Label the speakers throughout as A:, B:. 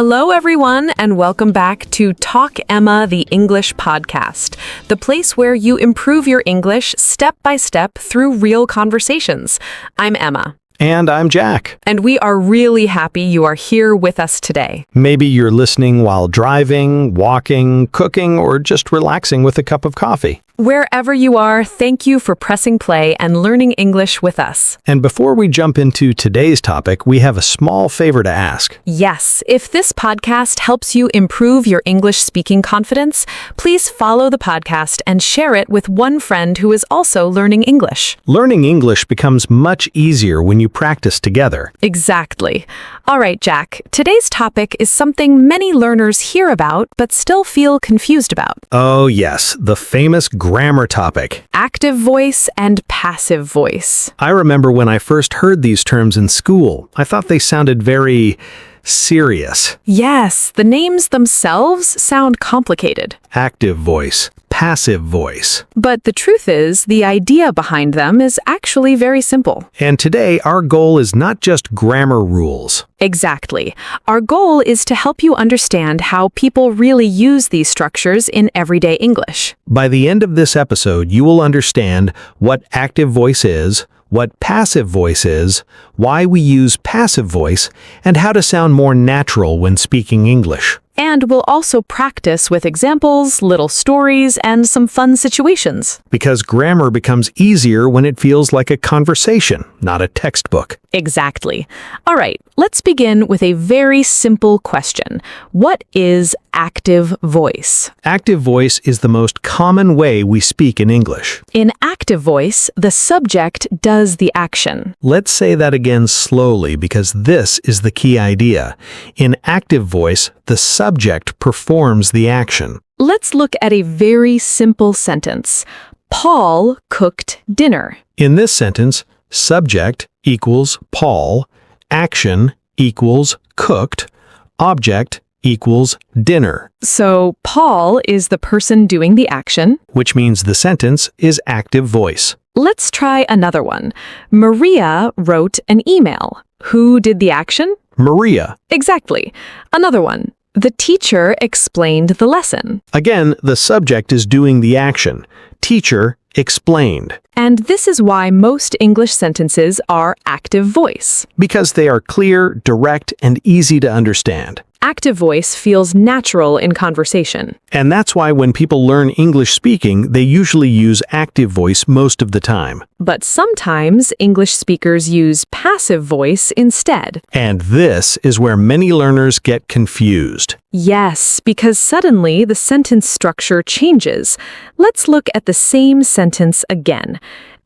A: Hello, everyone, and welcome back to Talk Emma, the English podcast, the place where you improve your English step by step through real conversations. I'm Emma.
B: And I'm Jack.
A: And we are really happy you are here with us today.
B: Maybe you're listening while driving, walking, cooking, or just relaxing with a cup of coffee.
A: Wherever you are, thank you for pressing play and learning English with us.
B: And before we jump into today's topic, we have a small favor to ask.
A: Yes, if this podcast helps you improve your English speaking confidence, please follow the podcast and share it with one friend who is also learning English.
B: Learning English becomes much easier when you practice together.
A: Exactly. All right, Jack, today's topic is something many learners hear about but still feel confused about.
B: Oh yes, the famous grammar topic.
A: Active voice and passive voice.
B: I remember when I first heard these terms in school, I thought they sounded very serious.
A: Yes, the names themselves sound complicated.
B: Active voice, passive voice.
A: But the truth is, the idea behind them is actually very simple.
B: And today, our goal is not just grammar rules.
A: Exactly. Our goal is to help you understand how people really use these structures in everyday English.
B: By the end of this episode, you will understand what active voice is, what passive voice is, why we use passive voice, and how to sound more natural when speaking English.
A: And we'll also practice with examples, little stories, and some fun situations.
B: Because grammar becomes easier when it feels like a conversation, not a textbook.
A: Exactly. All right, let's begin with a very simple question. What is active voice?
B: Active voice is the most common way we speak in English.
A: In active voice, the subject does the action.
B: Let's say that again slowly because this is the key idea. In active voice, the subject performs the action.
A: Let's look at a very simple sentence. Paul cooked dinner.
B: In this sentence, subject equals Paul, action equals cooked, object equals dinner.
A: So Paul is the person doing the action,
B: which means the sentence is active voice.
A: Let's try another one. Maria wrote an email. Who did the action?
B: Maria.
A: Exactly. Another one. The teacher explained the lesson.
B: Again, the subject is doing the action. Teacher explained.
A: And this is why most English sentences are active voice.
B: Because they are clear, direct, and easy to understand.
A: Active voice feels natural in conversation.
B: And that's why when people learn English speaking, they usually use active voice most of the time.
A: But sometimes English speakers use passive voice instead.
B: And this is where many learners get confused.
A: Yes, because suddenly the sentence structure changes. Let's look at the same sentence again.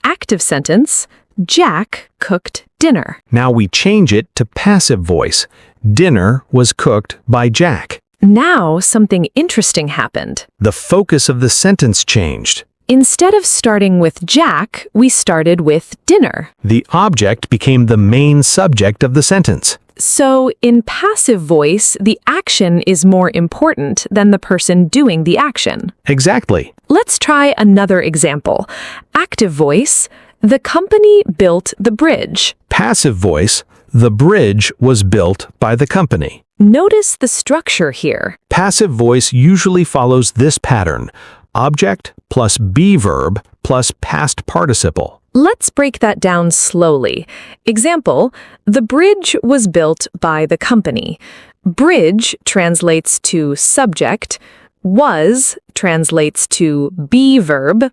A: Active sentence, Jack cooked dinner.
B: Now we change it to passive voice. Dinner was cooked by Jack.
A: Now something interesting happened.
B: The focus of the sentence changed.
A: Instead of starting with Jack, we started with dinner.
B: The object became the main subject of the sentence.
A: So, in passive voice, the action is more important than the person doing the action.
B: Exactly.
A: Let's try another example. Active voice, the company built the bridge.
B: Passive voice, the bridge was built by the company.
A: Notice the structure here.
B: Passive voice usually follows this pattern: object plus be verb plus past participle.
A: Let's break that down slowly. Example, the bridge was built by the company. Bridge translates to subject, was translates to be verb,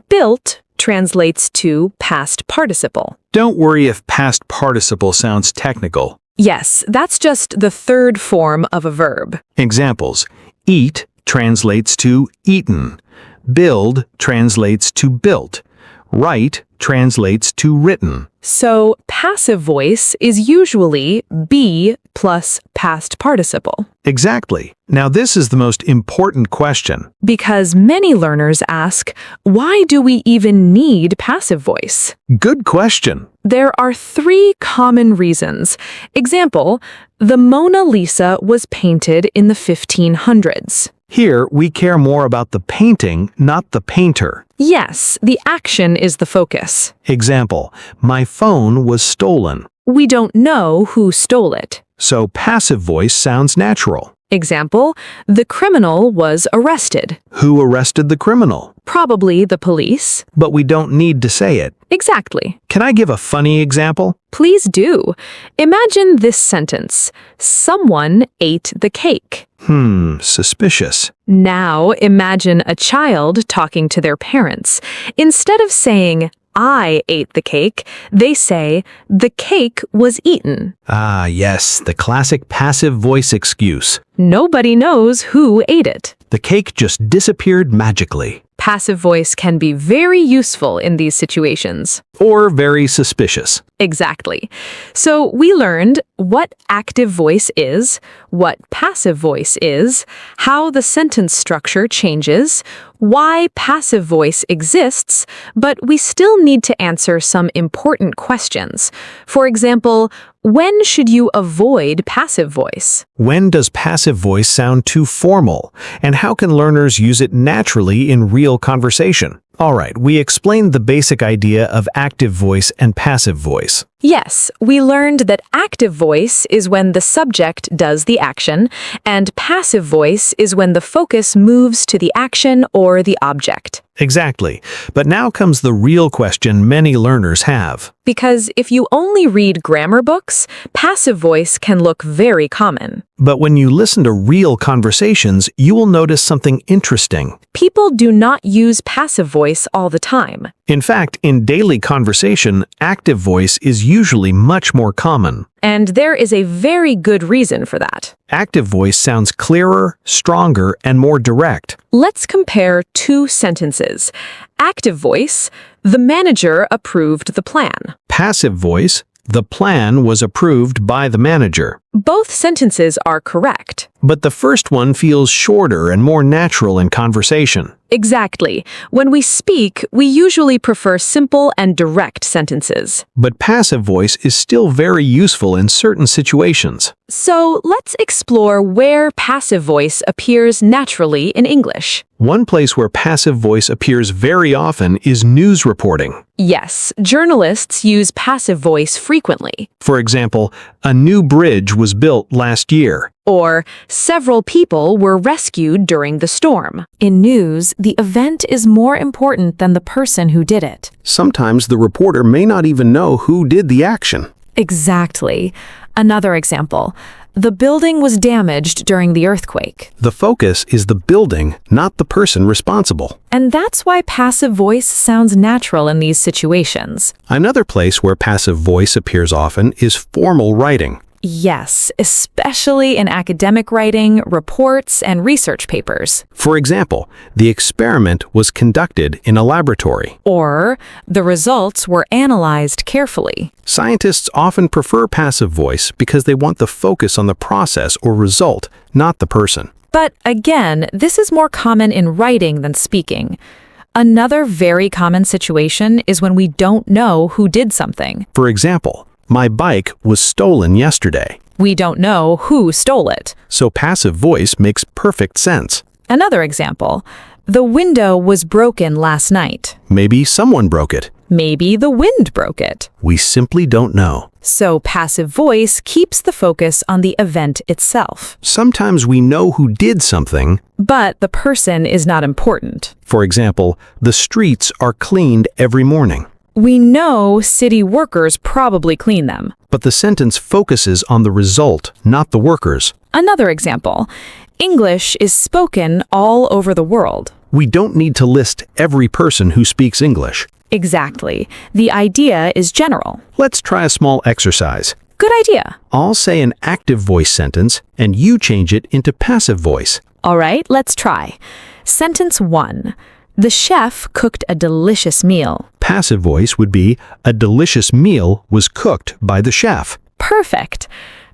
A: built translates to past participle.
B: Don't worry if past participle sounds technical.
A: Yes, that's just the third form of a verb.
B: Examples: eat translates to eaten. Build translates to built. Write translates to written.
A: So passive voice is usually be plus past participle.
B: Exactly. Now this is the most important question.
A: Because many learners ask, why do we even need passive voice?
B: Good question.
A: There are 3 common reasons. Example, the Mona Lisa was painted in the 1500s.
B: Here, we care more about the painting, not the painter.
A: Yes, the action is the focus.
B: Example, my phone was stolen.
A: We don't know who stole it.
B: So passive voice sounds natural.
A: Example, the criminal was arrested.
B: Who arrested the criminal?
A: Probably the police.
B: But we don't need to say it.
A: Exactly.
B: Can I give a funny example?
A: Please do. Imagine this sentence. Someone ate the cake.
B: Suspicious.
A: Now imagine a child talking to their parents. Instead of saying, I ate the cake, they say, the cake was eaten.
B: Ah, yes, the classic passive voice excuse.
A: Nobody knows who ate it.
B: The cake just disappeared magically.
A: Passive voice can be very useful in these situations.
B: Or very suspicious.
A: Exactly. So we learned what active voice is, what passive voice is, how the sentence structure changes, why passive voice exists, but we still need to answer some important questions. For example, when should you avoid passive voice?
B: When does passive voice sound too formal? And how can learners use it naturally in real conversation? All right, we explained the basic idea of active voice and passive voice.
A: Yes, we learned that active voice is when the subject does the action, and passive voice is when the focus moves to the action or the object.
B: Exactly. But now comes the real question many learners have.
A: Because if you only read grammar books, passive voice can look very common.
B: But when you listen to real conversations, you will notice something interesting.
A: People do not use passive voice all the time.
B: In fact, in daily conversation, active voice is usually much more common.
A: And there is a very good reason for that.
B: Active voice sounds clearer, stronger, and more direct.
A: Let's compare two sentences. Active voice, the manager approved the plan.
B: Passive voice, the plan was approved by the manager.
A: Both sentences are correct.
B: But the first one feels shorter and more natural in conversation.
A: Exactly. When we speak, we usually prefer simple and direct sentences.
B: But passive voice is still very useful in certain situations.
A: So let's explore where passive voice appears naturally in English.
B: One place where passive voice appears very often is news reporting.
A: Yes, journalists use passive voice frequently.
B: For example, a new bridge was built last year.
A: Or, several people were rescued during the storm. In news, the event is more important than the person who did it.
B: Sometimes the reporter may not even know who did the action.
A: Exactly. Another example. The building was damaged during the earthquake.
B: The focus is the building, not the person responsible.
A: And that's why passive voice sounds natural in these situations.
B: Another place where passive voice appears often is formal writing.
A: Yes, especially in academic writing, reports, and research papers.
B: For example, the experiment was conducted in a laboratory.
A: Or, the results were analyzed carefully.
B: Scientists often prefer passive voice because they want the focus on the process or result, not the person.
A: But again, this is more common in writing than speaking. Another very common situation is when we don't know who did something.
B: For example, my bike was stolen yesterday.
A: We don't know who stole it.
B: So passive voice makes perfect sense.
A: Another example, the window was broken last night.
B: Maybe someone broke it.
A: Maybe the wind broke it.
B: We simply don't know.
A: So passive voice keeps the focus on the event itself.
B: Sometimes we know who did something,
A: but the person is not important.
B: For example, the streets are cleaned every morning.
A: We know city workers probably clean them.
B: But the sentence focuses on the result, not the workers.
A: Another example, English is spoken all over the world.
B: We don't need to list every person who speaks English.
A: Exactly. The idea is general.
B: Let's try a small exercise.
A: Good idea.
B: I'll say an active voice sentence, and you change it into passive voice.
A: All right, let's try. Sentence 1. The chef cooked a delicious meal.
B: Passive voice would be, a delicious meal was cooked by the chef.
A: Perfect.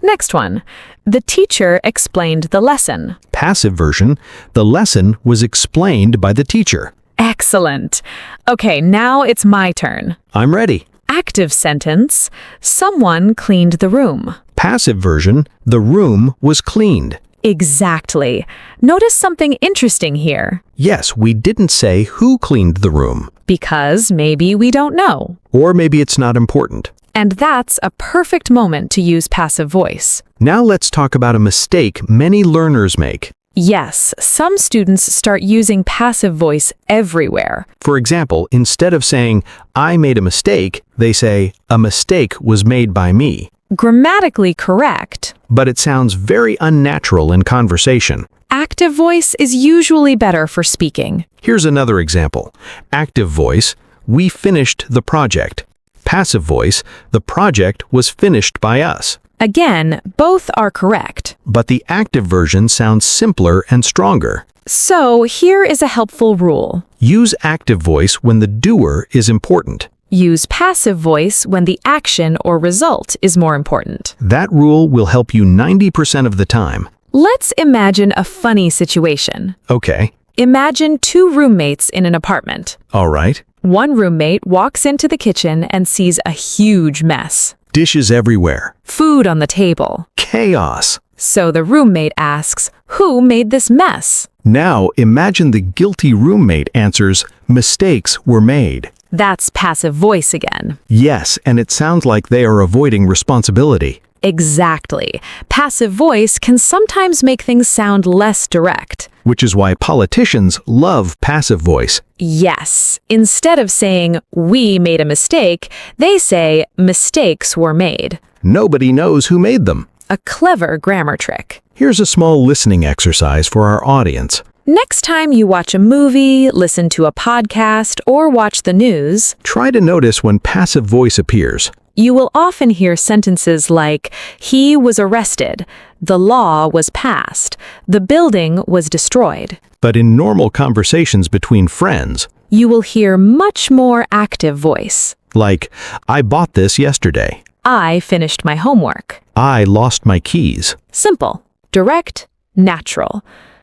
A: Next one. The teacher explained the lesson.
B: Passive version, the lesson was explained by the teacher.
A: Excellent. Okay, now it's my turn.
B: I'm ready.
A: Active sentence, someone cleaned the room.
B: Passive version, the room was cleaned.
A: Exactly. Notice something interesting here.
B: Yes, we didn't say who cleaned the room.
A: Because maybe we don't know.
B: Or maybe it's not important.
A: And that's a perfect moment to use passive voice.
B: Now let's talk about a mistake many learners make.
A: Yes, some students start using passive voice everywhere.
B: For example, instead of saying, I made a mistake, they say, a mistake was made by me.
A: Grammatically correct.
B: But it sounds very unnatural in conversation.
A: Active voice is usually better for speaking.
B: Here's another example. Active voice, we finished the project. Passive voice, the project was finished by us.
A: Again, both are correct.
B: But the active version sounds simpler and stronger.
A: So here is a helpful rule.
B: Use active voice when the doer is important.
A: Use passive voice when the action or result is more important.
B: That rule will help you 90% of the time.
A: Let's imagine a funny situation.
B: Okay.
A: Imagine two roommates in an apartment.
B: All right.
A: One roommate walks into the kitchen and sees a huge mess.
B: Dishes everywhere.
A: Food on the table.
B: Chaos.
A: So the roommate asks, "Who made this mess?"
B: Now imagine the guilty roommate answers, mistakes were made.
A: That's passive voice again.
B: Yes, and it sounds like they are avoiding responsibility.
A: Exactly. Passive voice can sometimes make things sound less direct.
B: Which is why politicians love passive voice.
A: Yes. Instead of saying, "We made a mistake," they say, "Mistakes were made."
B: Nobody knows who made them.
A: A clever grammar trick.
B: Here's a small listening exercise for our audience.
A: Next time you watch a movie, listen to a podcast, or watch the news,
B: Try to notice when passive voice appears.
A: you will often hear sentences like, "He was arrested," "The law was passed," "The building was destroyed."
B: But in normal conversations between friends,
A: You will hear much more active voice.
B: like, I bought this yesterday.
A: I finished my homework.
B: I lost my keys.
A: Simple, direct, natural.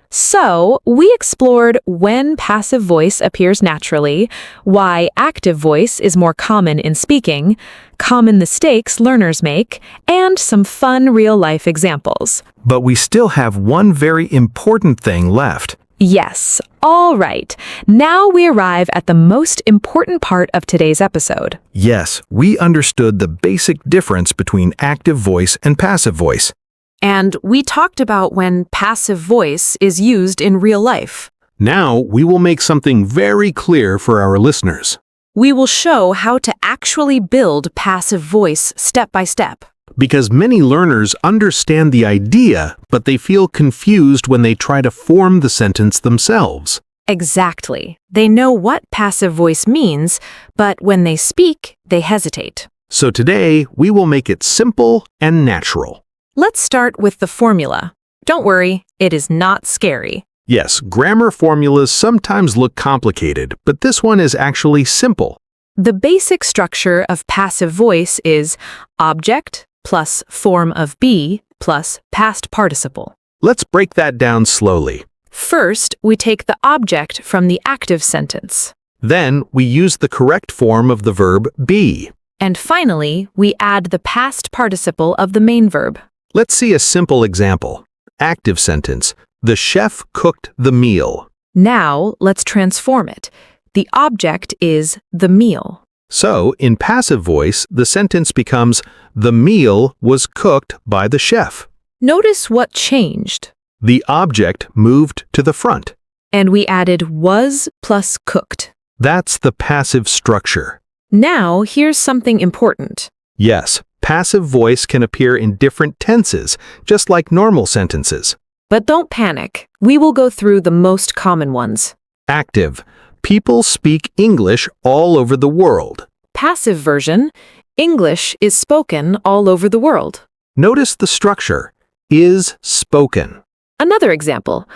A: So, we explored when passive voice appears naturally, why active voice is more common in speaking, common mistakes learners make, and some fun real-life examples.
B: But we still have one very important thing left.
A: Yes, all right. Now we arrive at the most important part of today's episode.
B: Yes, we understood the basic difference between active voice and passive voice.
A: And we talked about when passive voice is used in real life.
B: Now we will make something very clear for our listeners.
A: We will show how to actually build passive voice step by step.
B: Because many learners understand the idea, but they feel confused when they try to form the sentence themselves.
A: Exactly. They know what passive voice means, but when they speak, they hesitate.
B: So today, we will make it simple and natural.
A: Let's start with the formula. Don't worry, it is not scary.
B: Yes, grammar formulas sometimes look complicated, but this one is actually simple.
A: The basic structure of passive voice is object plus form of be plus past participle.
B: Let's break that down slowly.
A: First, we take the object from the active sentence.
B: Then, we use the correct form of the verb be.
A: And finally, we add the past participle of the main verb.
B: Let's see a simple example. Active sentence. The chef cooked the meal.
A: Now, let's transform it. The object is the meal.
B: So, in passive voice, the sentence becomes, the meal was cooked by the chef.
A: Notice what changed.
B: The object moved to the front.
A: And we added was plus cooked.
B: That's the passive structure.
A: Now, here's something important.
B: Yes, passive voice can appear in different tenses, just like normal sentences.
A: But don't panic. We will go through the most common ones.
B: Active. People speak English all over the world.
A: Passive version. English is spoken all over the world.
B: Notice the structure. Is spoken.
A: Another example.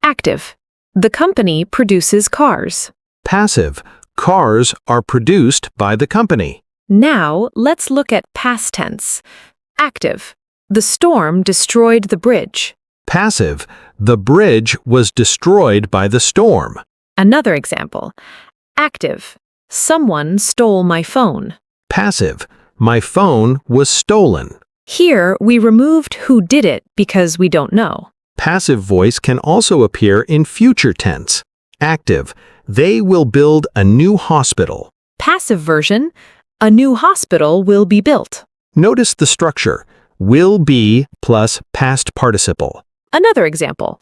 A: Active. The company produces cars.
B: Passive. Cars are produced by the company.
A: Now, let's look at past tense. Active. The storm destroyed the bridge.
B: Passive. The bridge was destroyed by the storm.
A: Another example. Active. Someone stole my phone.
B: Passive. My phone was stolen.
A: Here, we removed who did it because we don't know.
B: Passive voice can also appear in future tense. Active. They will build a new hospital.
A: Passive version. A new hospital will be built.
B: Notice the structure. Will be plus past participle.
A: Another example.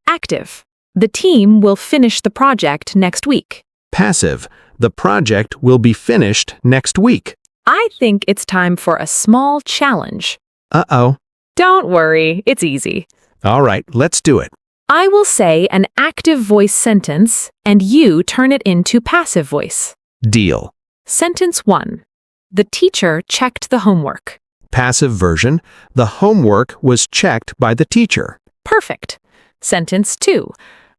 A: Active. The team will finish the project next week.
B: Passive. The project will be finished next week.
A: I think it's time for a small challenge.
B: Uh-oh.
A: Don't worry, it's easy.
B: All right, let's do it.
A: I will say an active voice sentence, and you turn it into passive voice.
B: Deal.
A: Sentence 1. The teacher checked the homework.
B: Passive version. The homework was checked by the teacher.
A: Perfect. Sentence 2.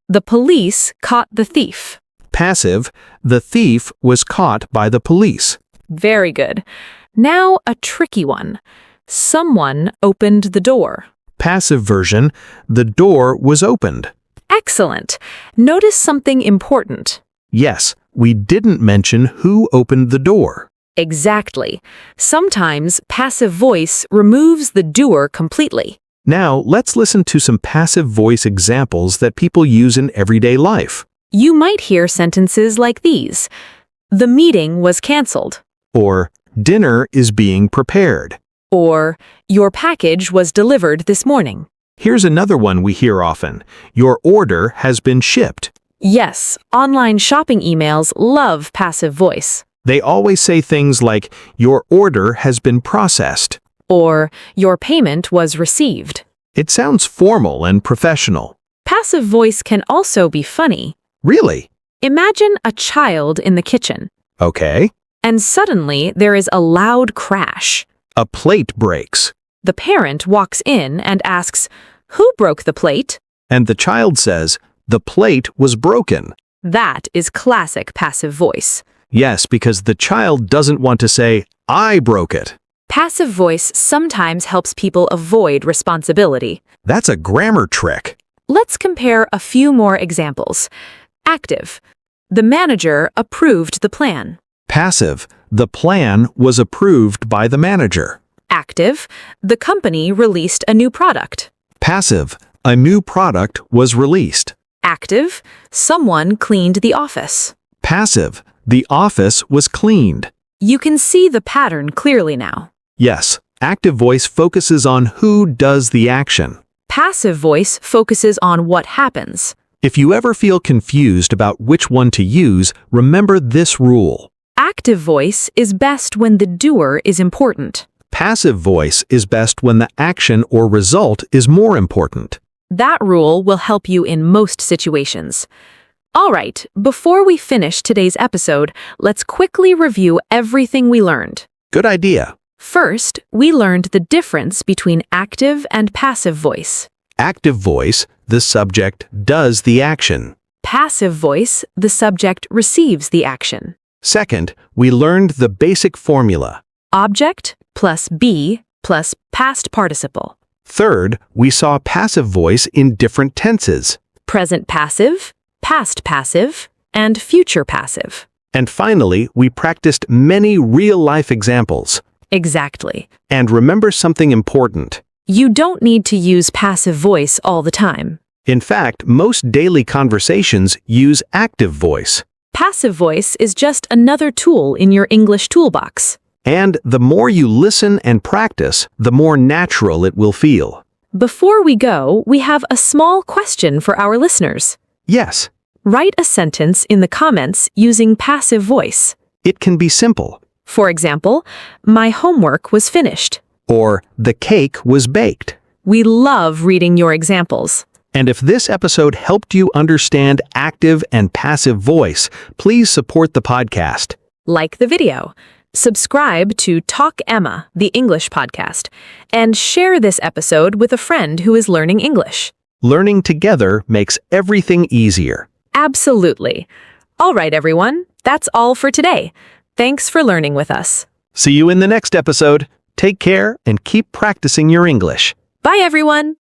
A: The police caught the thief.
B: Passive. The thief was caught by the police.
A: Very good. Now a tricky one. Someone opened the door.
B: Passive version. The door was opened.
A: Excellent. Notice something important.
B: Yes, we didn't mention who opened the door.
A: Exactly. Sometimes passive voice removes the doer completely.
B: Now, let's listen to some passive voice examples that people use in everyday life.
A: You might hear sentences like these. The meeting was canceled.
B: Or, dinner is being prepared.
A: Or, your package was delivered this morning.
B: Here's another one we hear often. Your order has been shipped.
A: Yes, online shopping emails love passive voice.
B: They always say things like, your order has been processed.
A: Or, your payment was received.
B: It sounds formal and professional.
A: Passive voice can also be funny.
B: Really?
A: Imagine a child in the kitchen,
B: Okay.
A: and suddenly there is a loud crash.
B: A plate breaks.
A: The parent walks in and asks, "Who broke the plate?"
B: And the child says, the plate was broken.
A: That is classic passive voice.
B: Yes, because the child doesn't want to say, I broke it.
A: Passive voice sometimes helps people avoid responsibility.
B: That's a grammar trick.
A: Let's compare a few more examples. Active. The manager approved the plan.
B: Passive. The plan was approved by the manager.
A: Active. The company released a new product.
B: Passive. A new product was released.
A: Active. Someone cleaned the office.
B: Passive. The office was cleaned.
A: You can see the pattern clearly now.
B: Yes, active voice focuses on who does the action.
A: Passive voice focuses on what happens.
B: If you ever feel confused about which one to use, remember this rule.
A: Active voice is best when the doer is important.
B: Passive voice is best when the action or result is more important.
A: That rule will help you in most situations. All right, before we finish today's episode, let's quickly review everything we learned.
B: Good idea.
A: First, we learned the difference between active and passive voice.
B: Active voice, the subject does the action.
A: Passive voice, the subject receives the action.
B: Second, we learned the basic formula.
A: Object plus be plus past participle.
B: Third, we saw passive voice in different tenses.
A: Present passive, past passive, and future passive.
B: And finally, we practiced many real-life examples.
A: Exactly.
B: And remember something important.
A: You don't need to use passive voice all the time.
B: In fact, most daily conversations use active voice.
A: Passive voice is just another tool in your English toolbox.
B: And the more you listen and practice, the more natural it will feel.
A: Before we go, we have a small question for our listeners.
B: Yes,
A: Write a sentence in the comments using passive voice.
B: it can be simple.
A: For example, my homework was finished.
B: Or, the cake was baked.
A: We love reading your examples.
B: And if this episode helped you understand active and passive voice, please support the podcast.
A: Like the video, subscribe to Talk Emma, the English podcast, and share this episode with a friend who is learning English.
B: Learning together makes everything easier.
A: Absolutely. All right, everyone, that's all for today. Thanks for learning with us.
B: See you in the next episode. Take care and keep practicing your English.
A: Bye, everyone.